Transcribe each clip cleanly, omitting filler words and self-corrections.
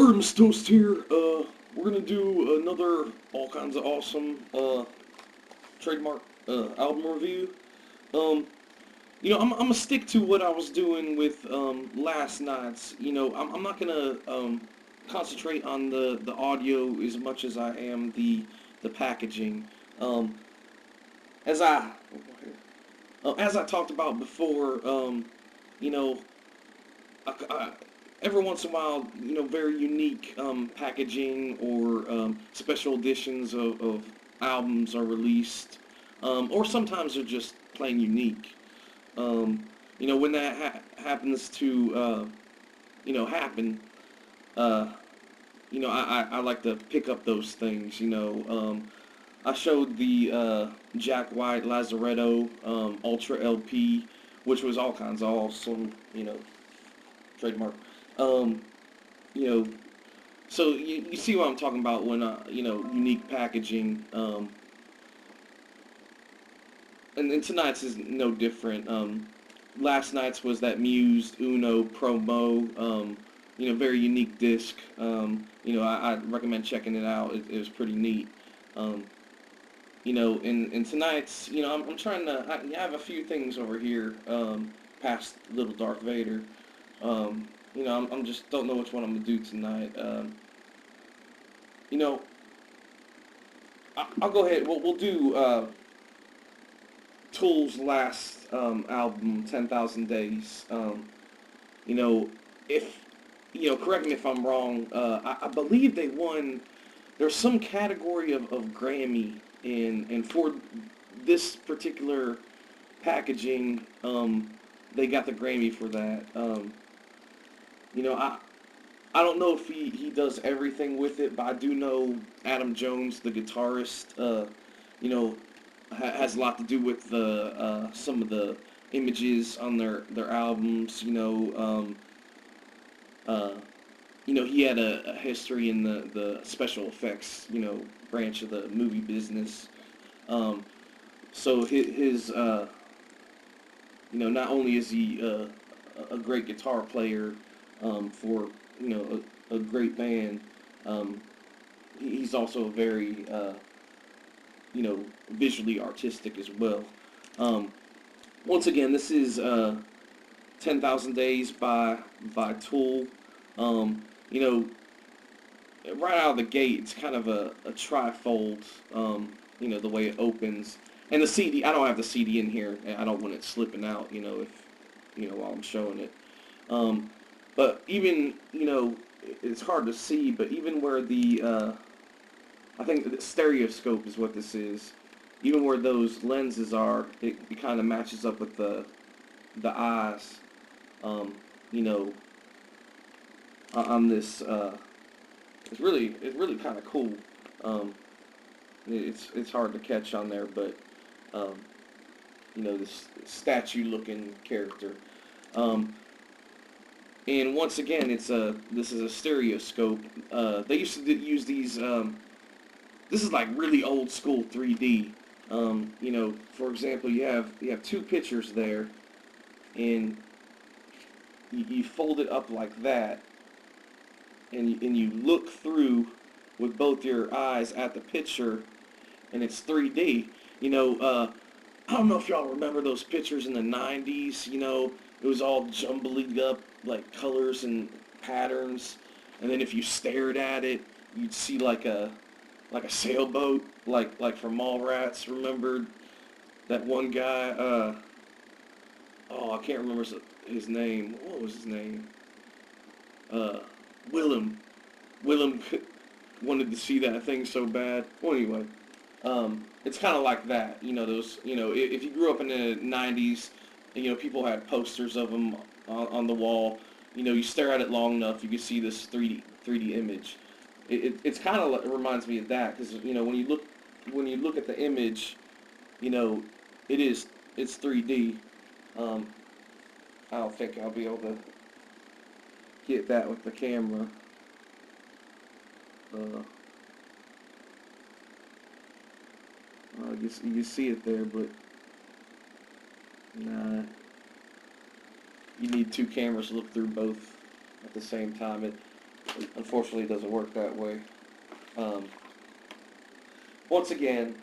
Artemis Toast here. We're gonna do another all kinds of awesome trademark album review. Um, I'm gonna stick to what I was doing with last night's. I'm not gonna concentrate on the audio as much as I am the packaging. Um, as I as I talked about before, you know, every once in a while, very unique packaging or special editions of albums are released, or sometimes they're just plain unique. When that happens to, happen, uh, I like to pick up those things. I showed the Jack White Lazaretto Ultra LP, which was all kinds of awesome, trademark. Um, you know, so you see what I'm talking about when unique packaging. And tonight's is no different. Last night's was that Muse Uno promo. Very unique disc. I recommend checking it out. It was pretty neat. Um, and tonight's, I'm trying to. I have a few things over here past Little Darth Vader. I'm just don't know which one I'm gonna do tonight. You know, I'll go ahead. We'll do Tool's last album, 10,000 Days. You know, if correct me if I'm wrong. I believe they won. There's some category of Grammy, and for this particular packaging, they got the Grammy for that. I don't know if he does everything with it, but I do know Adam Jones, the guitarist, you know, has a lot to do with the some of the images on their albums. Uh, he had a history in the special effects, branch of the movie business. Um, so his not only is he a great guitar player for a great band, um, he's also very visually artistic as well. Um, Once again, this is 10,000 Days by Tool. Um, you know, right out of the gate, it's kind of a trifold. The way it opens, and the CD. I don't have the CD in here. And I don't want it slipping out. If while I'm showing it. Um, but even it's hard to see. But even where the I think the stereoscope is what this is. Even where those lenses are, it kind of matches up with the eyes. Um, you know, on this. It's really kind of cool. Um, it's hard to catch on there, but um, this statue-looking character. Um, and once again, this is a stereoscope. They used to use these. This is like really old school 3D. For example, you have two pictures there, and you fold it up like that, and you look through with both your eyes at the picture, and it's 3D. I don't know if y'all remember those pictures in the 90s. It was all jumbled up like colors and patterns, and then if you stared at it, you'd see like a sailboat, like from Mallrats. Remembered that one guy? I can't remember his name. What was his name? Uh, Willem. Willem wanted to see that thing so bad. Well, anyway, it's kind of like that. Those. If you grew up in the '90s, people had posters of them on the wall. You stare at it long enough, you can see this 3D image. It's kind of it reminds me of that because when you look at the image, you know, it's 3D. Um, I don't think I'll be able to get that with the camera. Uh, I guess you can see it there, but nah, you need two cameras to look through both at the same time. Unfortunately, it doesn't work that way. Once again,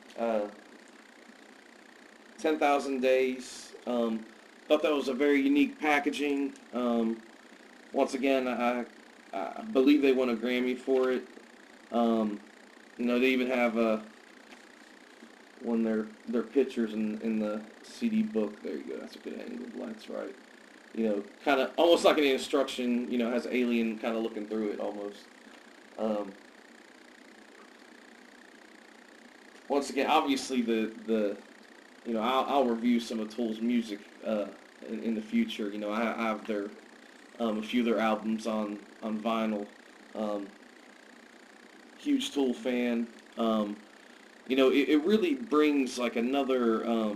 10,000 Days. Thought that was a very unique packaging. Once again, I believe they won a Grammy for it. They even have one of their pictures in the CD book. There you go. That's a good angle. That's right. Kind of almost like an instruction. Has an alien kind of looking through it almost. Once again, obviously I'll review some of Tool's music in the future. I have their a few of their albums on vinyl. Huge Tool fan. It really brings like another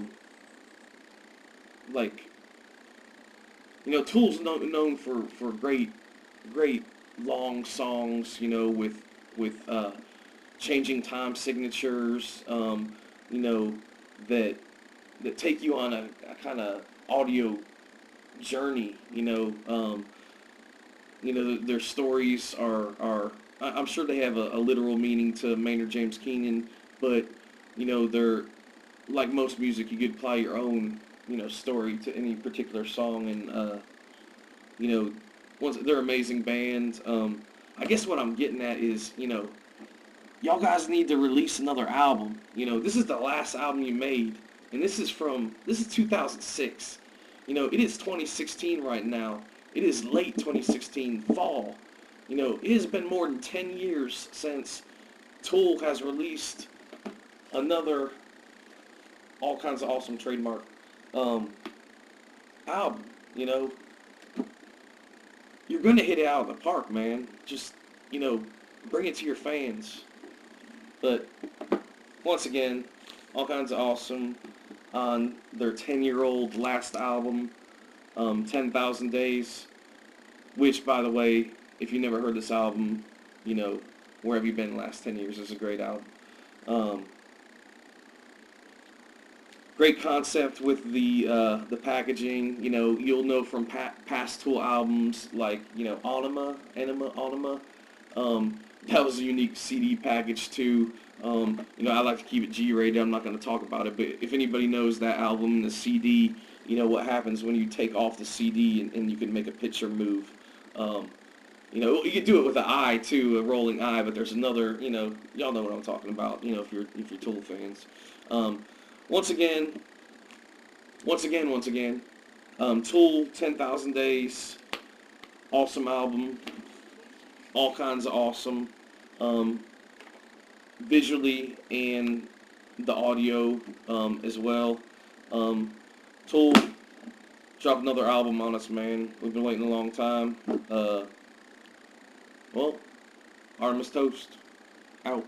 like Tool's known for great long songs. With changing time signatures. That take you on a kind of audio journey. Their stories are I'm sure they have a literal meaning to Maynard James Keenan, but they're like most music. You could apply your own story to any particular song, and once they're amazing bands. I guess what I'm getting at is y'all guys need to release another album. This is the last album you made, and this is 2006. It is 2016 right now. It is late 2016, fall. It has been more than 10 years since Tool has released another all kinds of awesome trademark album. You're going to hit it out of the park, man. Just, bring it to your fans. But once again, all kinds of awesome on their 10-year-old last album, 10,000 Days, which, by the way, if you never heard this album, Where Have You Been the Last 10 Years is a great album. Great concept with the packaging. You'll know from past Tool albums like, Anima. That was a unique CD package too. I like to keep it G-rated. I'm not going to talk about it, but if anybody knows that album, the CD, what happens when you take off the CD and you can make a picture move. You can do it with an eye too, a rolling eye, but there's another, y'all know what I'm talking about, if you're Tool fans. Once again, Tool, 10,000 Days, awesome album, all kinds of awesome, visually and the audio as well. Tool dropped another album on us, man. We've been waiting a long time. Artemis Toast, out.